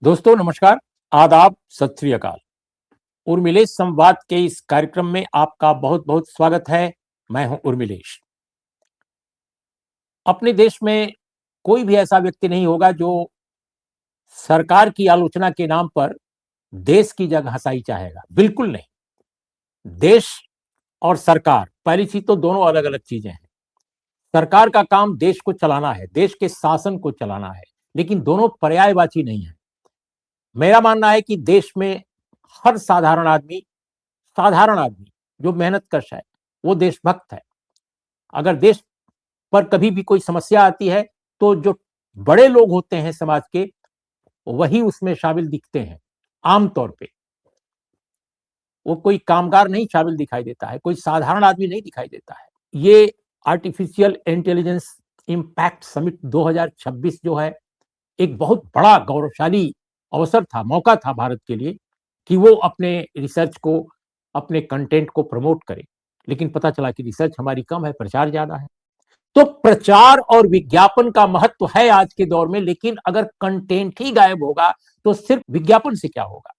दोस्तों नमस्कार, आदाब, सत श्री अकाल। उर्मिलेश संवाद के इस कार्यक्रम में आपका बहुत-बहुत स्वागत है। मैं हूं उर्मिलेश। अपने देश में कोई भी ऐसा व्यक्ति नहीं होगा जो सरकार की आलोचना के नाम पर देश की जगहंसाई चाहेगा। बिल्कुल नहीं। देश और सरकार, पहली चीज तो दोनों अलग-अलग चीजें हैं। सरकार का काम देश को चलाना है, देश के शासन को चलाना है, लेकिन दोनों पर्यायवाची नहीं है। मेरा मानना है कि देश में हर साधारण आदमी जो मेहनतकश है, वो देशभक्त है। अगर देश पर कभी भी कोई समस्या आती है, तो जो बड़े लोग होते हैं समाज के, वही उसमें शामिल दिखते हैं, आम तौर पे। वो कोई कामगार नहीं शामिल दिखाई देता है, कोई साधारण आदमी नहीं दिखाई देता है। ये आर्टिफिशियल इंटेलिजेंस इम्पैक्ट समिट 2026 जो है, एक बहुत बड़ा गौरवशाली अवसर था, मौका था भारत के लिए कि वो अपने रिसर्च को, अपने कंटेंट को प्रमोट करे। लेकिन पता चला कि रिसर्च हमारी कम है, प्रचार ज्यादा है। तो प्रचार और विज्ञापन का महत्व है आज के दौर में, लेकिन अगर कंटेंट ही गायब होगा तो सिर्फ विज्ञापन से क्या होगा।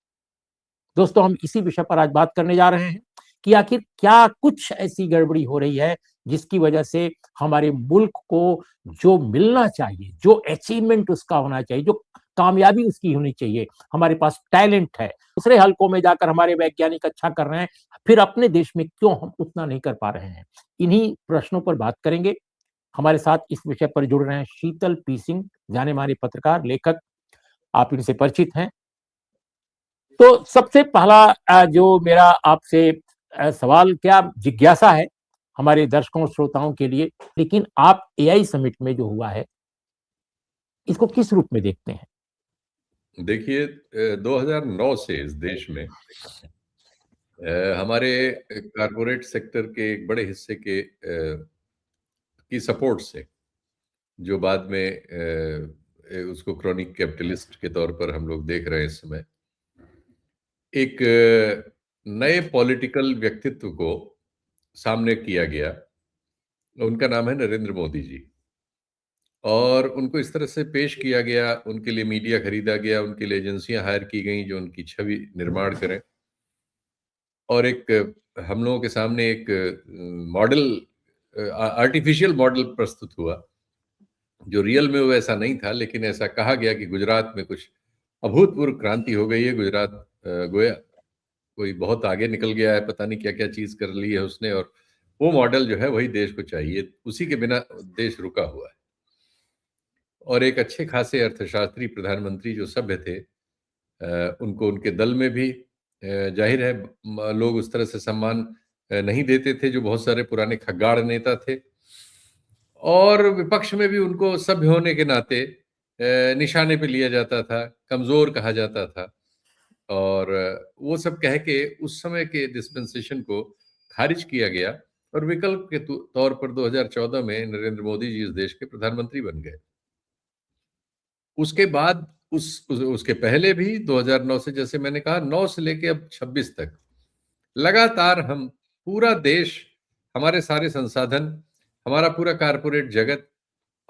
दोस्तों, हम इसी विषय पर आज बात करने जा रहे हैं कि आखिर क्या कुछ ऐसी गड़बड़ी हो रही है जिसकी वजह से हमारे मुल्क को जो मिलना चाहिए, जो अचीवमेंट उसका होना चाहिए, जो कामयाबी उसकी होनी चाहिए, हमारे पास टैलेंट है, दूसरे हलकों में जाकर हमारे वैज्ञानिक अच्छा कर रहे हैं, फिर अपने देश में क्यों हम उतना नहीं कर पा रहे हैं। इन्हीं प्रश्नों पर बात करेंगे। हमारे साथ इस विषय पर जुड़ रहे हैं शीतल पी सिंह, जाने माने पत्रकार, लेखक। आप इनसे परिचित हैं। तो सबसे पहला जो मेरा आपसे सवाल, क्या जिज्ञासा है हमारे दर्शकों श्रोताओं के लिए, लेकिन आप एआई समिट में जो हुआ है, इसको किस रूप में देखते हैं? देखिए 2009 से इस देश में हमारे कारपोरेट सेक्टर के एक बड़े हिस्से की सपोर्ट से, जो बाद में उसको क्रॉनिक कैपिटलिस्ट के तौर पर हम लोग देख रहे हैं इस समय, एक नए पॉलिटिकल व्यक्तित्व को सामने किया गया। उनका नाम है नरेंद्र मोदी जी। और उनको इस तरह से पेश किया गया, उनके लिए मीडिया खरीदा गया, उनके लिए एजेंसियां हायर की गई जो उनकी छवि निर्माण करें। और एक हम लोगों के सामने एक मॉडल, आर्टिफिशियल मॉडल प्रस्तुत हुआ, जो रियल में वो ऐसा नहीं था, लेकिन ऐसा कहा गया कि गुजरात में कुछ अभूतपूर्व क्रांति हो गई है। गुजरात गोया कोई बहुत आगे निकल गया है, पता नहीं क्या क्या चीज कर ली है उसने, और वो मॉडल जो है वही देश को चाहिए, उसी के बिना देश रुका हुआ है। और एक अच्छे खासे अर्थशास्त्री प्रधानमंत्री जो सभ्य थे, उनको उनके दल में भी जाहिर है लोग उस तरह से सम्मान नहीं देते थे, जो बहुत सारे पुराने खग्गाड़ नेता थे। और विपक्ष में भी उनको सभ्य होने के नाते निशाने पे लिया जाता था, कमजोर कहा जाता था। और वो सब कह के उस समय के डिस्पेंसेशन को खारिज किया गया, और विकल्प के तौर पर 2014 में नरेंद्र मोदी जी इस देश के प्रधानमंत्री बन गए। उसके बाद उसके पहले भी 2009 से, जैसे मैंने कहा, 9 से लेके अब 26 तक लगातार हम, पूरा देश, हमारे सारे संसाधन, हमारा पूरा कारपोरेट जगत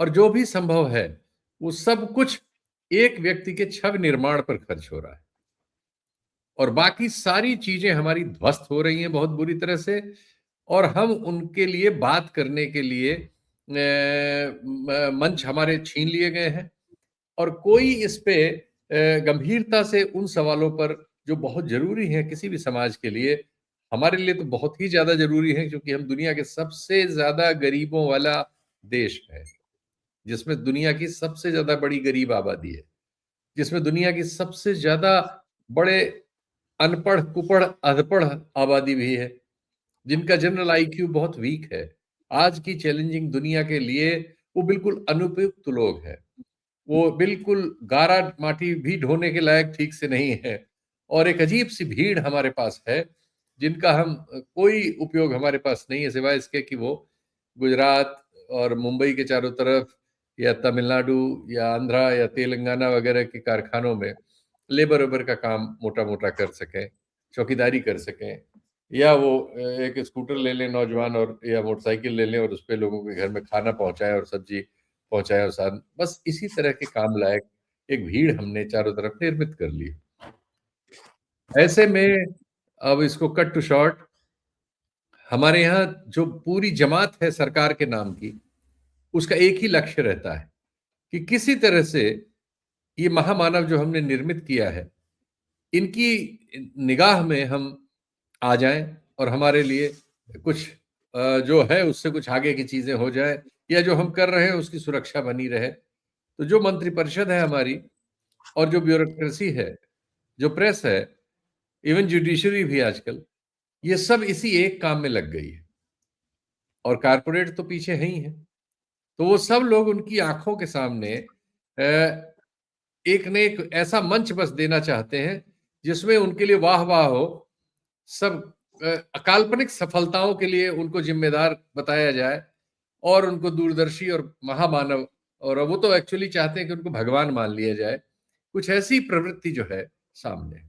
और जो भी संभव है, वो सब कुछ एक व्यक्ति के छवि निर्माण पर खर्च हो रहा है। और बाकी सारी चीजें हमारी ध्वस्त हो रही हैं बहुत बुरी तरह से। और हम उनके लिए बात करने के लिए मंच हमारे छीन लिए गए हैं। और कोई इस पे गंभीरता से उन सवालों पर, जो बहुत जरूरी हैं किसी भी समाज के लिए, हमारे लिए तो बहुत ही ज्यादा जरूरी है, क्योंकि हम दुनिया के सबसे ज्यादा गरीबों वाला देश है, जिसमें दुनिया की सबसे ज्यादा बड़ी गरीब आबादी है, जिसमें दुनिया की सबसे ज्यादा बड़े अनपढ़ कुपढ़ अधपढ़ आबादी भी है, जिनका जनरल आईक्यू बहुत वीक है। आज की चैलेंजिंग दुनिया के लिए वो बिल्कुल अनुपयुक्त लोग हैं। वो बिल्कुल गारा माटी भी ढोने के लायक ठीक से नहीं है। और एक अजीब सी भीड़ हमारे पास है, जिनका हम कोई उपयोग हमारे पास नहीं है, सिवाय इसके कि वो गुजरात और मुंबई के चारों तरफ, या तमिलनाडु या आंध्रा या तेलंगाना वगैरह के कारखानों में लेबर वेबर का काम मोटा मोटा कर सकें, चौकीदारी कर सकें, या वो एक स्कूटर ले लें नौजवान, और या मोटरसाइकिल ले लें और उस पर लोगों के घर में खाना पहुंचाएं और सब्जी पहुंचाएं, और साथ बस इसी तरह के काम लायक एक भीड़ हमने चारों तरफ निर्मित कर ली। ऐसे में अब इसको कट टू शॉर्ट, हमारे यहाँ जो पूरी जमात है सरकार के नाम की, उसका एक ही लक्ष्य रहता है कि किसी तरह से ये महामानव जो हमने निर्मित किया है, इनकी निगाह में हम आ जाएं और हमारे लिए कुछ जो है उससे कुछ आगे की चीजें हो जाए, या जो हम कर रहे हैं उसकी सुरक्षा बनी रहे। तो जो मंत्रिपरिषद है हमारी, और जो ब्यूरोक्रेसी है, जो प्रेस है, इवन जुडिशरी भी आजकल, ये सब इसी एक काम में लग गई है। और कारपोरेट तो पीछे है ही है। तो वो सब लोग उनकी आंखों के सामने एक ने एक ऐसा मंच बस देना चाहते हैं जिसमें उनके लिए वाह वाह हो, सब काल्पनिक सफलताओं के लिए उनको जिम्मेदार बताया जाए, और उनको दूरदर्शी और महामानव, और वो तो एक्चुअली चाहते हैं कि उनको भगवान मान लिया जाए। कुछ ऐसी प्रवृत्ति जो है सामने,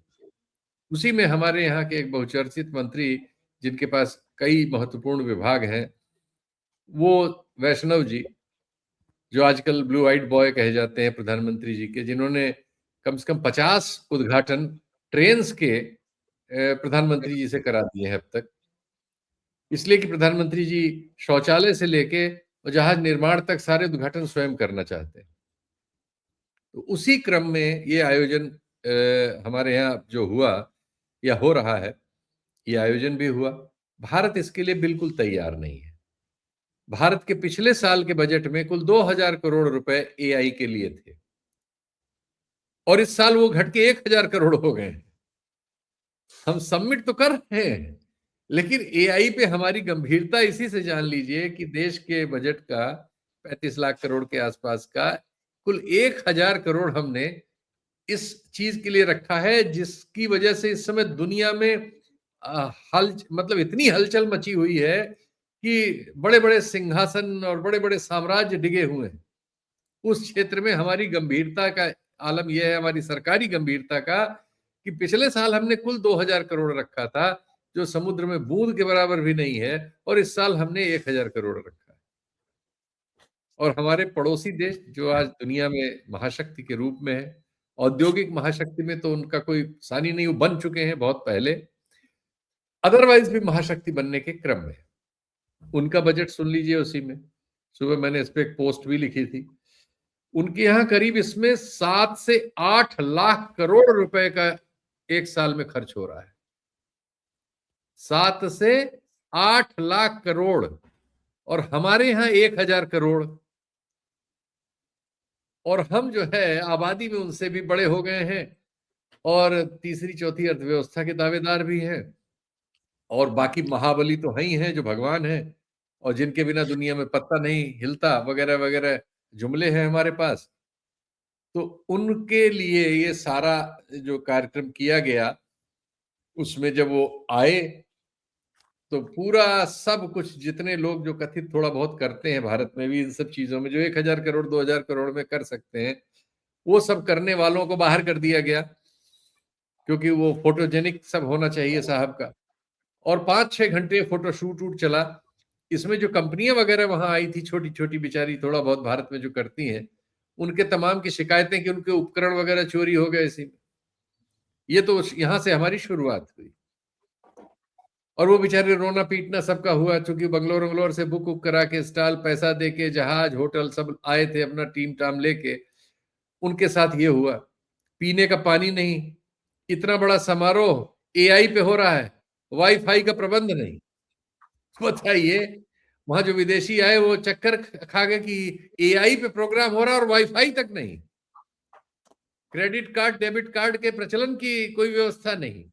उसी में हमारे यहाँ के एक बहुचर्चित मंत्री, जिनके पास कई महत्वपूर्ण विभाग हैं, वो वैष्णव जी, जो आजकल ब्लू आइड बॉय कहे जाते हैं प्रधानमंत्री जी के, जिन्होंने कम से कम 50 उद्घाटन ट्रेन्स के प्रधानमंत्री जी से करा दिए हैं अब तक। इसलिए कि प्रधानमंत्री जी शौचालय से लेके जहाज निर्माण तक सारे उद्घाटन स्वयं करना चाहते हैं। तो उसी क्रम में ये आयोजन हमारे यहाँ जो हुआ या हो रहा है, ये आयोजन भी हुआ। भारत इसके लिए बिल्कुल तैयार नहीं है। भारत के पिछले साल के बजट में कुल 2000 करोड़ रुपए एआई के लिए थे, और इस साल वो घट के 1000 करोड़ हो गए। हम सबमिट तो कर रहे हैं, लेकिन एआई पे हमारी गंभीरता इसी से जान लीजिए कि देश के बजट का 35 लाख करोड़ के आसपास का कुल 1000 करोड़ हमने इस चीज के लिए रखा है, जिसकी वजह से इस समय दुनिया में मतलब इतनी हलचल मची हुई है कि बड़े बड़े सिंहासन और बड़े बड़े साम्राज्य डिगे हुए हैं। उस क्षेत्र में हमारी गंभीरता का आलम यह है, हमारी सरकारी गंभीरता का, कि पिछले साल हमने कुल 2000 करोड़ रखा था, जो समुद्र में बूंद के बराबर भी नहीं है, और इस साल हमने 1000 करोड़ रखा है। और हमारे पड़ोसी देश जो आज दुनिया में महाशक्ति के रूप में है, औद्योगिक महाशक्ति में तो उनका कोई सानी नहीं, वो बन चुके हैं बहुत पहले, अदरवाइज भी महाशक्ति बनने के क्रम में। उनका बजट सुन लीजिए, उसी में सुबह मैंने इस पे एक पोस्ट भी लिखी थी। उनके यहाँ करीब इसमें 7 से 8 लाख करोड़ रुपए का एक साल में खर्च हो रहा है। 7 से 8 लाख करोड़, और हमारे यहाँ 1000 करोड़। और हम जो है आबादी में उनसे भी बड़े हो गए हैं, और तीसरी चौथी अर्थव्यवस्था के दावेदार भी हैं, और बाकी महाबली तो है ही हैं जो भगवान हैं, और जिनके बिना दुनिया में पत्ता नहीं हिलता, वगैरह वगैरह जुमले हैं हमारे पास। तो उनके लिए ये सारा जो कार्यक्रम किया गया, उसमें जब वो आए तो पूरा सब कुछ, जितने लोग जो कथित थोड़ा बहुत करते हैं भारत में भी इन सब चीजों में, जो 1000 करोड़ 2000 करोड़ में कर सकते हैं, वो सब करने वालों को बाहर कर दिया गया, क्योंकि वो फोटोजेनिक सब होना चाहिए साहब का। और 5-6 घंटे फोटो शूट चला। इसमें जो कंपनियां वगैरह वहां आई थी, छोटी छोटी बेचारी थोड़ा बहुत भारत में जो करती हैं, उनके तमाम की शिकायतें कि उनके उपकरण वगैरह चोरी हो गए इसी में। ये तो यहां से हमारी शुरुआत हुई, और वो बेचारे रोना पीटना सबका हुआ, चूंकि बंगलोर से बुक करा के, स्टॉल पैसा दे के, जहाज होटल सब आए थे अपना टीम टाम लेके, उनके साथ ये हुआ। पीने का पानी नहीं, इतना बड़ा समारोह एआई पे हो रहा है, वाईफाई का प्रबंध नहीं। बताइए, वहां जो विदेशी आए वो चक्कर खा गए कि एआई पे प्रोग्राम हो रहा है और वाईफाई तक नहीं, क्रेडिट कार्ड डेबिट कार्ड के प्रचलन की कोई व्यवस्था नहीं,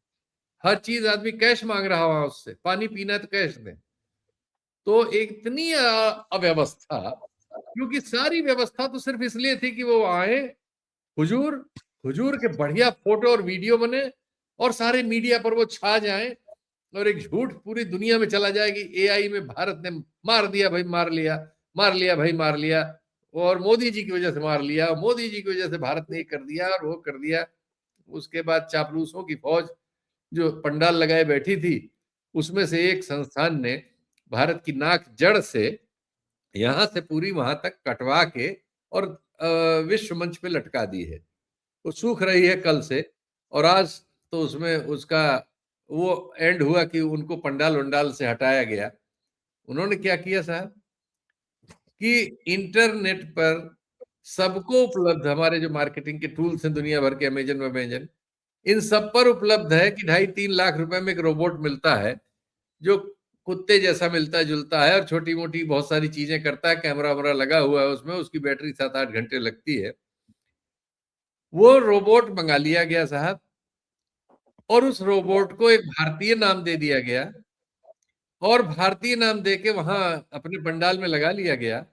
हर चीज आदमी कैश मांग रहा वहां उससे, पानी पीना है तो कैश दे। तो इतनी अव्यवस्था, क्योंकि सारी व्यवस्था तो सिर्फ इसलिए थी कि वो आए, हुजूर हुजूर के बढ़िया फोटो और वीडियो बने, और सारे मीडिया पर वो छा जाए, और एक झूठ पूरी दुनिया में चला जाए कि एआई में भारत ने मार दिया भाई, मार लिया, मार लिया भाई, मार लिया, और मोदी जी की वजह से मार लिया, मोदी जी की वजह से भारत ने कर दिया और वो कर दिया। उसके बाद चापलूसों की फौज जो पंडाल लगाए बैठी थी, उसमें से एक संस्थान ने भारत की नाक जड़ से यहां से पूरी वहां तक कटवा के और विश्व मंच पे लटका दी है। वो सूख रही है कल से, और आज तो उसमें उसका वो एंड हुआ कि उनको पंडाल वंडाल से हटाया गया। उन्होंने क्या किया साहब कि इंटरनेट पर सबको उपलब्ध, हमारे जो मार्केटिंग के टूल्स हैं दुनिया भर के, अमेजन, इन सब पर उपलब्ध है कि 2.5-3 लाख रुपए में एक रोबोट मिलता है जो कुत्ते जैसा मिलता जुलता है और छोटी मोटी बहुत सारी चीजें करता है, कैमरा वैमरा लगा हुआ है उसमें, उसकी बैटरी 7-8 घंटे लगती है। वो रोबोट मंगा लिया गया साहब, और उस रोबोट को एक भारतीय नाम दे दिया गया, और भारतीय नाम दे के वहां अपने पंडाल में लगा लिया गया।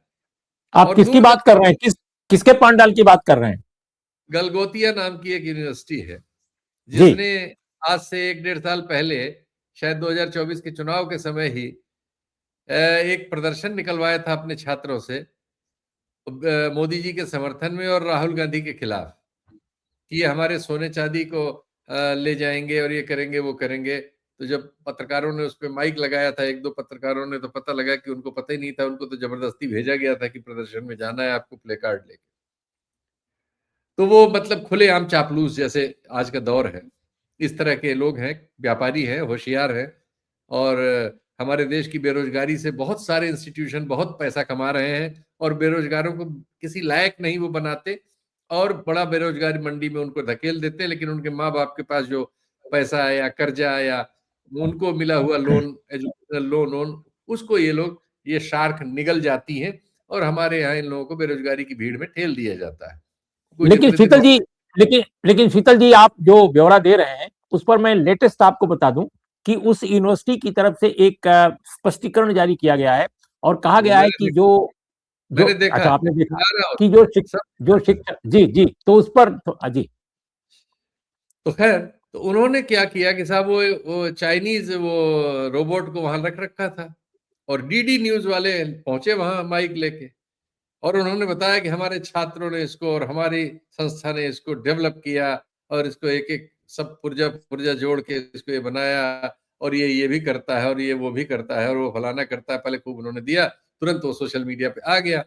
आप और किसकी बात कर रहे हैं? किसके पंडाल की बात कर रहे हैं? गलगोतिया नाम की एक यूनिवर्सिटी है, जी। जिसने आज से 1-1.5 साल पहले, शायद 2024 के चुनाव के समय ही, एक प्रदर्शन निकलवाया था अपने छात्रों से मोदी जी के समर्थन में और राहुल गांधी के खिलाफ, कि ये हमारे सोने चांदी को ले जाएंगे और ये करेंगे वो करेंगे। तो जब पत्रकारों ने उस पर माइक लगाया था, 1-2 पत्रकारों ने, तो पता लगा कि उनको पता ही नहीं था, उनको तो जबरदस्ती भेजा गया था कि प्रदर्शन में जाना है आपको प्ले कार्ड लेके। तो वो मतलब खुलेआम चापलूस जैसे आज का दौर है, इस तरह के लोग हैं, व्यापारी हैं, होशियार हैं, और हमारे देश की बेरोजगारी से बहुत सारे इंस्टीट्यूशन बहुत पैसा कमा रहे हैं, और बेरोजगारों को किसी लायक नहीं वो बनाते, और बड़ा बेरोजगारी मंडी में उनको धकेल देते हैं, लेकिन उनके माँ बाप के पास जो पैसा है या कर्जा या उनको मिला हुआ लोन, एजुकेशनल लोन, उसको ये शार्क निगल जाती हैं, और हमारे यहाँ इन लोगों को बेरोजगारी की भीड़ में ठेल दिया जाता है। लेकिन शीतल जी, लेकिन शीतल जी, आप जो ब्यौरा दे रहे हैं उस पर मैं लेटेस्ट आपको बता दूं कि उस यूनिवर्सिटी की तरफ से एक स्पष्टीकरण जारी किया गया है और कहा गया है कि जो जो मैंने देखा, अच्छा, आपने देखा कि सब जो शिक्षक, जी जी, तो उस पर जी। तो खैर, तो उन्होंने क्या किया कि साहब वो चाइनीज वो रोबोट को वहां रख रखा था, और डीडी न्यूज वाले पहुंचे वहां माइक लेके, और उन्होंने बताया कि हमारे छात्रों ने इसको और हमारी संस्था ने इसको डेवलप किया, और इसको एक एक सब पुर्जा पुर्जा जोड़ के इसको ये बनाया, और ये भी करता है और ये वो भी करता है और वो फलाना करता है। पहले खूब उन्होंने दिया, तुरंत वो सोशल मीडिया पे आ गया।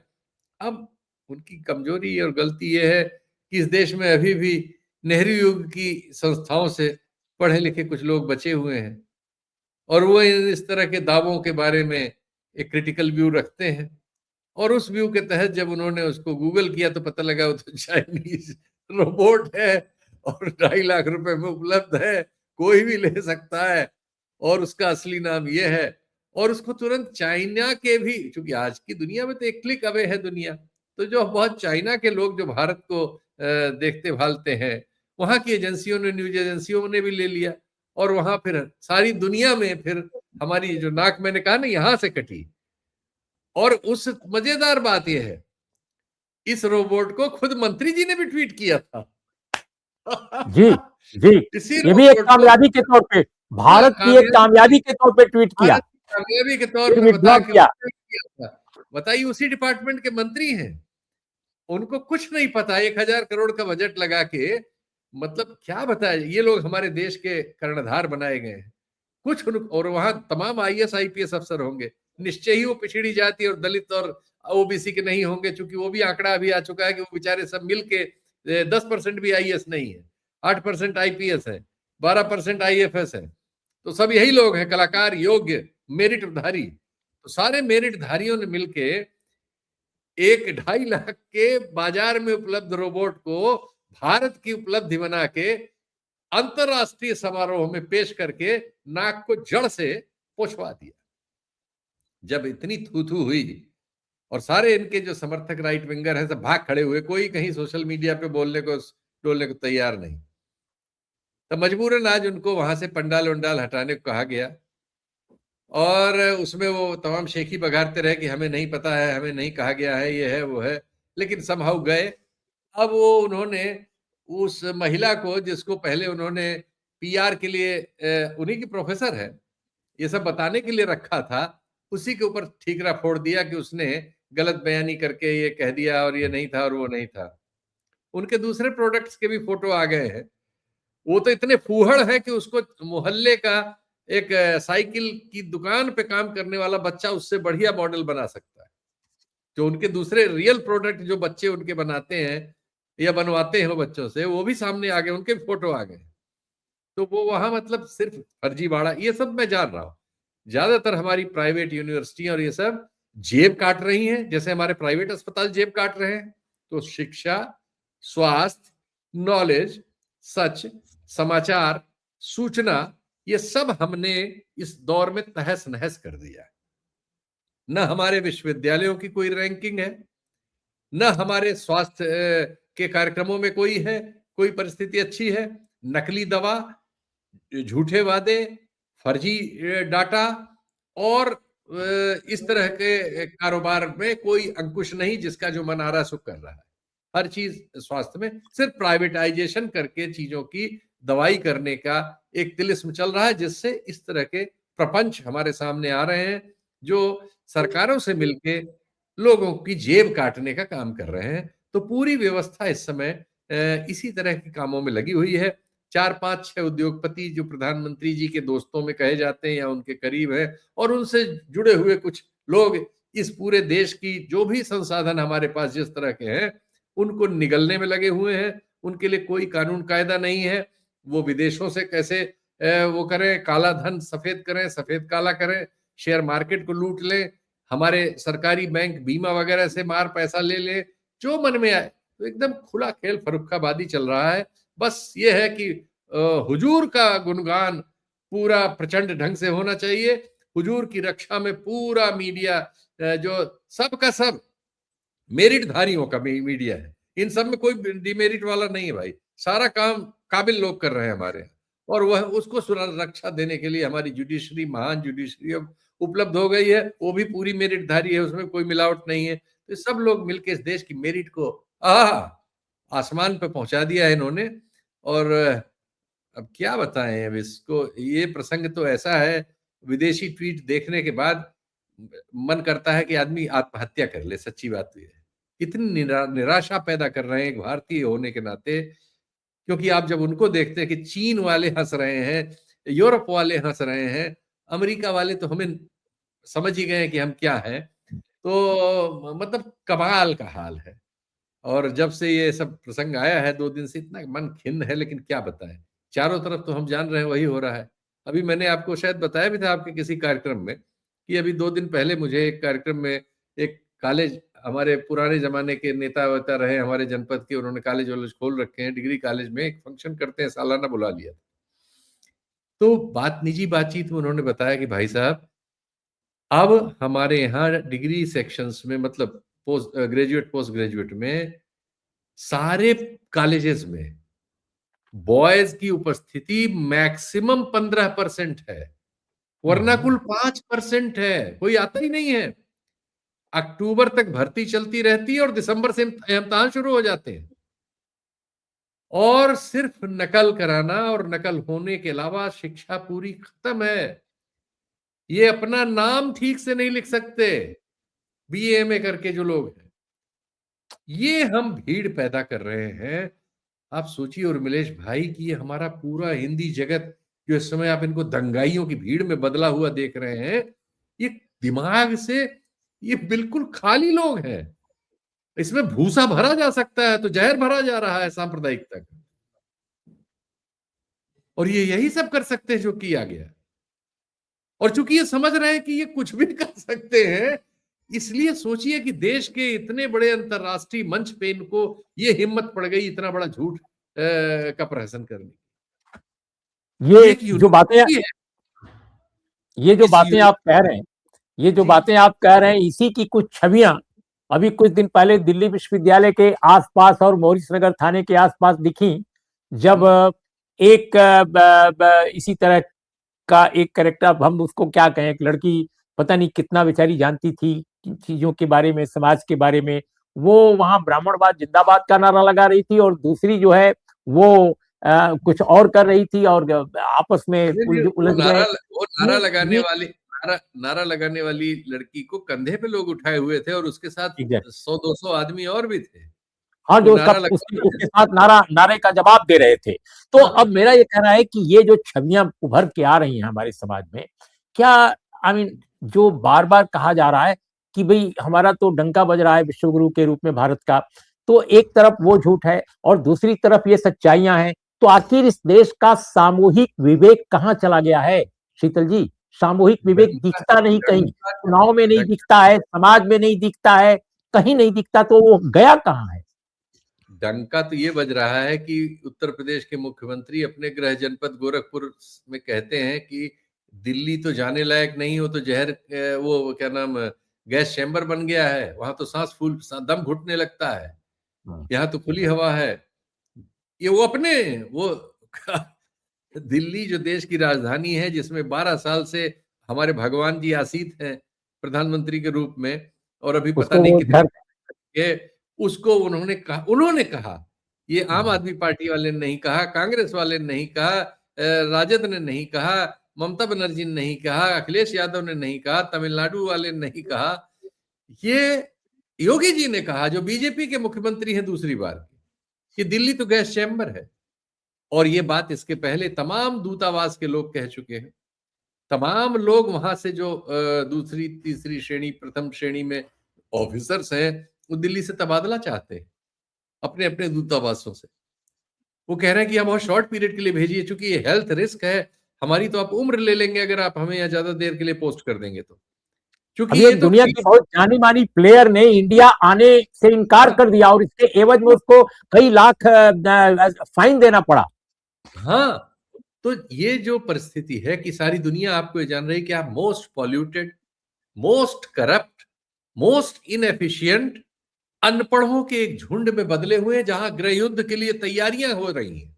अब उनकी कमजोरी और गलती ये है कि इस देश में अभी भी नेहरू युग की संस्थाओं से पढ़े लिखे कुछ लोग बचे हुए हैं, और वो इस तरह के दावों के बारे में एक क्रिटिकल व्यू रखते हैं। और उस व्यू के तहत जब उन्होंने उसको गूगल किया तो पता लगा वो तो चाइनीज रोबोट है, और 2.5 लाख रुपए में उपलब्ध है, कोई भी ले सकता है, और उसका असली नाम ये है। और उसको तुरंत चाइना के भी, क्योंकि आज की दुनिया में तो एक क्लिक अवे है दुनिया, तो जो बहुत चाइना के लोग जो भारत को देखते भालते हैं, वहां की एजेंसियों ने, न्यूज एजेंसियों ने भी ले लिया, और वहां फिर सारी दुनिया में फिर हमारी जो नाक, मैंने कहा ना, यहां से कटी। और उस मजेदार बात यह है, इस रोबोट को खुद मंत्री जी ने भी ट्वीट किया था। जी जी, इसी ये भी एक रोबोट को कामयाबी के तौर पे, भारत की एक कामयाबी के तौर पे ट्वीट किया, भारत की कामयाबी के तौर फिर पे विथड्रॉ बता के किया। किया था। बताइए, उसी डिपार्टमेंट के मंत्री हैं, उनको कुछ नहीं पता, 1,000 करोड़ का बजट लगा के, मतलब क्या बताए, ये लोग हमारे देश के कर्णधार बनाए गए हैं। कुछ और वहां तमाम आईएएस आईपीएस अफसर होंगे, निश्चय ही वो पिछड़ी जाति और दलित और ओबीसी के नहीं होंगे, क्योंकि वो भी आंकड़ा अभी आ चुका है कि वो बेचारे सब मिलके 10% भी आईएएस नहीं है, 8% आईपीएस है, 12% आईएफएस है। तो सब यही लोग हैं, कलाकार, योग्य, मेरिटधारी। तो सारे मेरिटधारियों ने मिलके 1-2.5 लाख के बाजार में उपलब्ध रोबोट को भारत की उपलब्धि बना के अंतरराष्ट्रीय समारोह में पेश करके नाक को जड़ से पोछवा दिया। जब इतनी थू-थू हुई, और सारे इनके जो समर्थक राइट विंगर हैं सब भाग खड़े हुए, कोई कहीं सोशल मीडिया पे बोलने को तैयार नहीं, तो मजबूरन आज उनको वहां से पंडाल वंडाल हटाने को कहा गया, और उसमें वो तमाम शेखी बघारते रहे कि हमें नहीं पता है, हमें नहीं कहा गया है, ये है वो है, लेकिन समहाउ गए। अब वो उन्होंने उस महिला को, जिसको पहले उन्होंने पीआर के लिए, उन्हीं की प्रोफेसर है, ये सब बताने के लिए रखा था, उसी के ऊपर ठीकरा फोड़ दिया कि उसने गलत बयानी करके ये कह दिया और ये नहीं था और वो नहीं था। उनके दूसरे प्रोडक्ट्स के भी फोटो आ गए हैं। वो तो इतने फूहड़ है कि उसको मोहल्ले का एक साइकिल की दुकान पे काम करने वाला बच्चा उससे बढ़िया मॉडल बना सकता है। जो उनके दूसरे रियल प्रोडक्ट जो बच्चे उनके बनाते हैं, या बनवाते हैं वो बच्चों से, वो भी सामने आ गए, उनके फोटो आ गए। तो वो वहां मतलब सिर्फ फर्जीवाड़ा, ये सब मैं जान रहा हूँ। ज्यादातर हमारी प्राइवेट यूनिवर्सिटियां और ये सब जेब काट रही हैं, जैसे हमारे प्राइवेट अस्पताल जेब काट रहे हैं। तो शिक्षा, स्वास्थ्य, नॉलेज, सच, समाचार, सूचना, ये सब हमने इस दौर में तहस नहस कर दिया। न हमारे विश्वविद्यालयों की कोई रैंकिंग है, न हमारे स्वास्थ्य के कार्यक्रमों में कोई परिस्थिति अच्छी है। नकली दवा, झूठे वादे, फर्जी डाटा और इस तरह के कारोबार में कोई अंकुश नहीं, जिसका जो मन आ रहा है सो कर रहा है। हर चीज स्वास्थ्य में सिर्फ प्राइवेटाइजेशन करके चीजों की दवाई करने का एक तिलिस्म चल रहा है, जिससे इस तरह के प्रपंच हमारे सामने आ रहे हैं, जो सरकारों से मिलके लोगों की जेब काटने का काम कर रहे हैं। तो पूरी व्यवस्था इस समय इसी तरह के कामों में लगी हुई है। 4-5-6 उद्योगपति जो प्रधानमंत्री जी के दोस्तों में कहे जाते हैं या उनके करीब हैं, और उनसे जुड़े हुए कुछ लोग इस पूरे देश की जो भी संसाधन हमारे पास जिस तरह के हैं, उनको निगलने में लगे हुए हैं। उनके लिए कोई कानून कायदा नहीं है। वो विदेशों से कैसे वो करें, काला धन सफेद करें, सफेद काला करें, शेयर मार्केट को लूट लें, हमारे सरकारी बैंक बीमा वगैरह से मार पैसा ले ले, जो मन में आए। तो एकदम खुला खेल फरुख्खाबादी चल रहा है। बस ये है कि हुजूर का गुणगान पूरा प्रचंड ढंग से होना चाहिए। हुजूर की रक्षा में पूरा मीडिया, जो सब का सब मेरिटधारियों का मीडिया है, इन सब में कोई डिमेरिट वाला नहीं है भाई। सारा काम काबिल लोग कर रहे हैं हमारे यहाँ, और वह उसको रक्षा देने के लिए हमारी जुडिशरी, महान जुडिशरी अब उपलब्ध हो गई है। वो भी पूरी मेरिटधारी है, उसमें कोई मिलावट नहीं है। तो सब लोग मिलकर इस देश की मेरिट को आसमान पे पहुंचा दिया है इन्होंने। और अब क्या बताएं, अब इसको, ये प्रसंग तो ऐसा है, विदेशी ट्वीट देखने के बाद मन करता है कि आदमी आत्महत्या कर ले। सच्ची बात तो ये है, इतनी निराशा पैदा कर रहे हैं एक भारतीय होने के नाते। क्योंकि आप जब उनको देखते हैं कि चीन वाले हंस रहे हैं, यूरोप वाले हंस रहे हैं, अमेरिका वाले तो हमें समझ ही गए कि हम क्या हैं, तो मतलब कमाल का हाल है। और जब से ये सब प्रसंग आया है 2 दिन से, इतना मन खिन्न है, लेकिन क्या बताएं, चारों तरफ तो हम जान रहे हैं वही हो रहा है। अभी मैंने आपको शायद बताया भी था आपके किसी कार्यक्रम में कि अभी 2 दिन पहले मुझे एक कार्यक्रम में एक कॉलेज, हमारे पुराने जमाने के नेता वेता रहे हमारे जनपद के, उन्होंने कॉलेज वॉलेज खोल रखे हैं, डिग्री कॉलेज में एक फंक्शन करते हैं सालाना, बुला लिया। तो निजी बातचीत में उन्होंने बताया कि भाई साहब, अब हमारे यहाँ डिग्री सेक्शंस में, मतलब पोस्ट ग्रेजुएट में, सारे कॉलेजेस में बॉयज की उपस्थिति मैक्सिमम 15% है, वरना कुल 5% है, कोई आता ही नहीं है। अक्टूबर तक भर्ती चलती रहती है और दिसंबर से इम्तिहान शुरू हो जाते हैं। और सिर्फ नकल कराना, और नकल होने के अलावा शिक्षा पूरी खत्म है। ये अपना नाम ठीक से नहीं लिख सकते, बीए में करके जो लोग हैं, ये हम भीड़ पैदा कर रहे हैं। आप सोचिए उर्मिलेश भाई कि ये हमारा पूरा हिंदी जगत, जो इस समय आप इनको दंगाइयों की भीड़ में बदला हुआ देख रहे हैं, ये दिमाग से ये बिल्कुल खाली लोग हैं। इसमें भूसा भरा जा सकता है तो जहर भरा जा रहा है सांप्रदायिकता का, और ये यही सब कर सकते हैं जो किया गया। और चूंकि ये समझ रहे हैं कि ये कुछ भी कर सकते हैं, इसलिए सोचिए कि देश के इतने बड़े अंतरराष्ट्रीय मंच पे इनको ये हिम्मत पड़ गई इतना बड़ा झूठ का प्रहसन करने। ये एक जो बातें यूनिवर्सिटी है, ये जो इस बातें आप कह रहे हैं, ये जो जी बातें आप कह रहे हैं, इसी की कुछ छवियां अभी कुछ दिन पहले दिल्ली विश्वविद्यालय के आसपास और मोरिस नगर थाने के आसपास दिखी, जब एक इसी तरह का एक कैरेक्टर, हम उसको क्या कहें, एक लड़की पता नहीं कितना बेचारी जानती थी चीजों के बारे में, समाज के बारे में, वो वहां ब्राह्मणवाद जिंदाबाद का नारा लगा रही थी, और दूसरी जो है वो कुछ और कर रही थी, और आपस में वो उलझ गए। नारा लगाने वाली, नारा लगाने वाली लड़की को कंधे पे लोग उठाए हुए थे, और उसके साथ एग्जैक्ट, 100-200 आदमी और भी थे। हाँ, वो जो उसका नारा लगा रहे थे। उसके साथ नारे का जवाब दे रहे थे। तो हाँ, अब मेरा ये कहना है कि ये जो छवियां उभर के आ रही हैं हमारे समाज में, क्या आई मीन जो बार बार कहा जा रहा है कि भाई हमारा तो डंका बज रहा है विश्व गुरु के रूप में भारत का, तो एक तरफ वो झूठ है और दूसरी तरफ ये सच्चाइयां हैं। तो आखिर इस देश का सामूहिक विवेक कहां चला गया है शीतल जी? सामूहिक विवेक डंका दिखता नहीं, कहीं डंका चुनाव में नहीं डंका दिखता है, समाज में नहीं दिखता है, कहीं नहीं दिखता, तो वो गया कहां है? डंका तो ये बज रहा है कि उत्तर प्रदेश के मुख्यमंत्री अपने गृह जनपद गोरखपुर में कहते हैं कि दिल्ली तो जाने लायक नहीं, हो तो जहर, वो क्या नाम, गैस चैम्बर बन गया है, वहां तो दम घुटने लगता है, यहाँ तो खुली हवा है। ये वो अपने वो दिल्ली जो देश की राजधानी है, जिसमें 12 साल से हमारे भगवान जी आसीत हैं प्रधानमंत्री के रूप में, और अभी पता उसको नहीं वो कितने घर के, उसको उन्होंने कहा, ये आम आदमी पार्टी वाले ने नहीं कहा, कांग्रेस वाले ने नहीं कहा, राजद ने नहीं कहा, ममता बनर्जी ने नहीं कहा, अखिलेश यादव ने नहीं कहा, तमिलनाडु वाले ने नहीं कहा, ये योगी जी ने कहा, जो बीजेपी के मुख्यमंत्री हैं दूसरी बार, कि दिल्ली तो गैस चैम्बर है। और ये बात इसके पहले तमाम दूतावास के लोग कह चुके हैं। तमाम लोग वहां से जो दूसरी तीसरी श्रेणी प्रथम श्रेणी में ऑफिसर्स हैं, वो दिल्ली से तबादला चाहते हैं अपने अपने दूतावासों से। वो कह रहे हैं कि हम बहुत शॉर्ट पीरियड के लिए भेजिए, चूंकि ये हेल्थ रिस्क है हमारी, तो आप उम्र ले लेंगे अगर आप हमें यहाँ ज्यादा देर के लिए पोस्ट कर देंगे तो, क्योंकि अभी ये एक तो दुनिया की बहुत जानी मानी प्लेयर ने इंडिया आने से इनकार कर दिया और इसके एवज में उसको कई लाख फाइन देना पड़ा। हाँ, तो ये जो परिस्थिति है कि सारी दुनिया आपको ये जान रही है कि आप most polluted, most corrupt, most inefficient अनपढ़ों के एक झुंड में बदले हुए हैं, जहां गृह युद्ध के लिए तैयारियां हो रही हैं,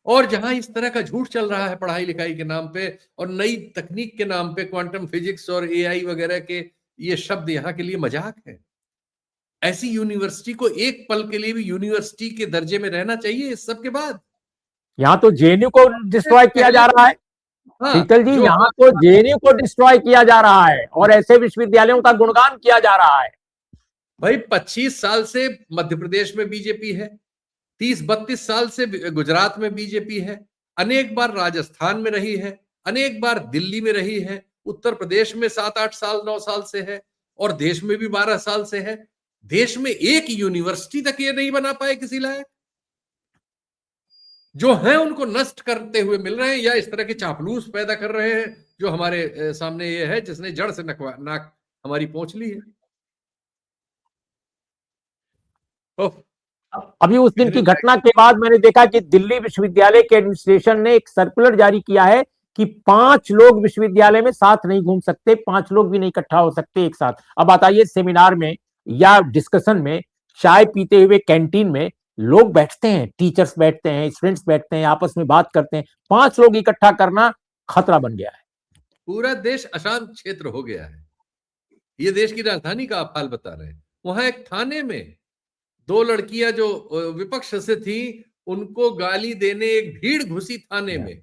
और जहां इस तरह का झूठ चल रहा है पढ़ाई लिखाई के नाम पे और नई तकनीक के नाम पे, क्वांटम फिजिक्स और एआई वगैरह के ये शब्द यहां के लिए मजाक है। ऐसी यूनिवर्सिटी को एक पल के लिए भी यूनिवर्सिटी के दर्जे में रहना चाहिए इस सब के बाद। यहाँ तो जेएनयू को डिस्ट्रॉय किया पहले जा रहा है हाँ, शीतल जी, जो यहाँ तो जेएनयू को डिस्ट्रॉय किया जा रहा है और ऐसे विश्वविद्यालयों का गुणगान किया जा रहा है। भाई 25 साल से मध्य प्रदेश में बीजेपी है, 30-32 साल से गुजरात में बीजेपी है, अनेक बार राजस्थान में रही है, अनेक बार दिल्ली में रही है, उत्तर प्रदेश में 7-8 साल 9 साल से है, और देश में भी 12 साल से है। देश में एक यूनिवर्सिटी तक ये नहीं बना पाए किसी लायक। जो हैं उनको नष्ट करते हुए मिल रहे हैं, या इस तरह के चापलूस पैदा कर रहे हैं, जो हमारे सामने ये है जिसने जड़ से नाक हमारी पोंछ ली है। अभी उस दिन की घटना के बाद मैंने देखा कि दिल्ली विश्वविद्यालय के एडमिनिस्ट्रेशन ने एक सर्कुलर जारी किया है कि 5 लोग विश्वविद्यालय में साथ नहीं घूम सकते, 5 लोग भी नहीं इकट्ठा हो सकते एक साथ। अब बताइए, सेमिनार में या डिस्कशन में, चाय पीते हुए कैंटीन में लोग बैठते हैं, टीचर्स बैठते हैं, स्टूडेंट्स बैठते हैं, आपस में बात करते हैं, 5 लोग इकट्ठा करना खतरा बन गया है। पूरा देश अशांत क्षेत्र हो गया है। ये देश की राजधानी का आप हाल बता रहे हैं। वहां एक थाने में 2 लड़कियां जो विपक्ष से थी, उनको गाली देने एक भीड़ घुसी थाने में,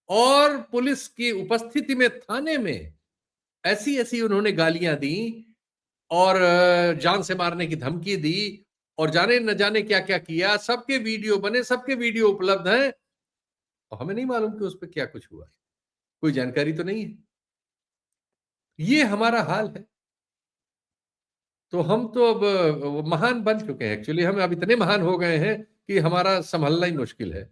और पुलिस की उपस्थिति में थाने में ऐसी ऐसी उन्होंने गालियां दी और जान से मारने की धमकी दी, और जाने न जाने क्या क्या किया। सबके वीडियो बने, सबके वीडियो उपलब्ध हैं, और हमें नहीं मालूम कि उस पर क्या कुछ हुआ, कोई जानकारी तो नहीं है। ये हमारा हाल है। तो हम तो अब महान बन चुके हैं, एक्चुअली हम अब इतने महान हो गए हैं कि हमारा संभलना ही मुश्किल है।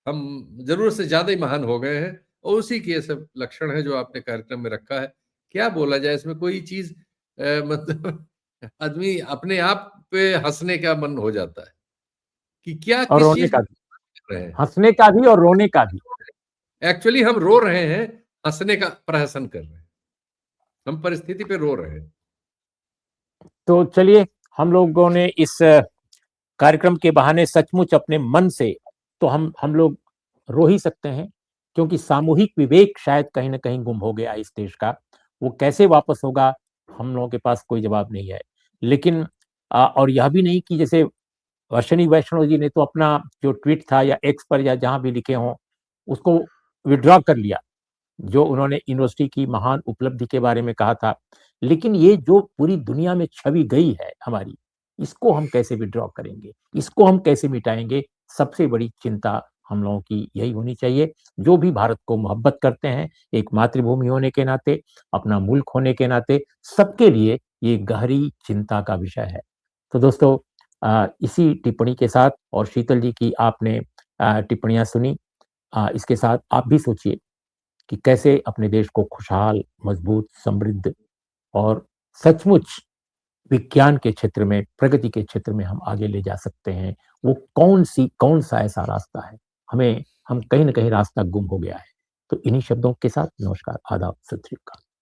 हम जरूरत से ज्यादा ही महान हो गए हैं, और उसी के सब लक्षण है जो आपने कार्यक्रम में रखा है। क्या बोला जाए इसमें, कोई चीज मतलब आदमी अपने आप पे हंसने का मन हो जाता है कि क्या और किस रोने चीज का में भी, रहे हैं। हंसने का भी और रोने का भी। एक्चुअली हम रो रहे हैं, हंसने का प्रहसन कर रहे हैं, हम परिस्थिति पे रो रहे हैं। तो चलिए, हम लोगों ने इस कार्यक्रम के बहाने सचमुच अपने मन से तो हम लोग रो ही सकते हैं, क्योंकि सामूहिक विवेक शायद कहीं ना कहीं गुम हो गया इस देश का। वो कैसे वापस होगा, हम लोगों के पास कोई जवाब नहीं है। लेकिन और यह भी नहीं कि जैसे अश्विनी वैष्णव जी ने तो अपना जो ट्वीट था या एक्स पर या जहां भी लिखे हों, उसको विड्रॉ कर लिया, जो उन्होंने यूनिवर्सिटी की महान उपलब्धि के बारे में कहा था। लेकिन ये जो पूरी दुनिया में छवि गई है हमारी, इसको हम कैसे विड्रॉ करेंगे, इसको हम कैसे मिटाएंगे? सबसे बड़ी चिंता हम लोगों की यही होनी चाहिए। जो भी भारत को मोहब्बत करते हैं, एक मातृभूमि होने के नाते, अपना मुल्क होने के नाते, सबके लिए ये गहरी चिंता का विषय है। तो दोस्तों इसी टिप्पणी के साथ और शीतल जी की आपने टिप्पणियाँ सुनी, इसके साथ आप भी सोचिए कि कैसे अपने देश को खुशहाल, मजबूत, समृद्ध और सचमुच विज्ञान के क्षेत्र में, प्रगति के क्षेत्र में हम आगे ले जा सकते हैं। वो कौन-सा ऐसा रास्ता है? हम कहीं न कहीं रास्ता गुम हो गया है। तो इन्हीं शब्दों के साथ नमस्कार, आदाब, सत श्री अकाल।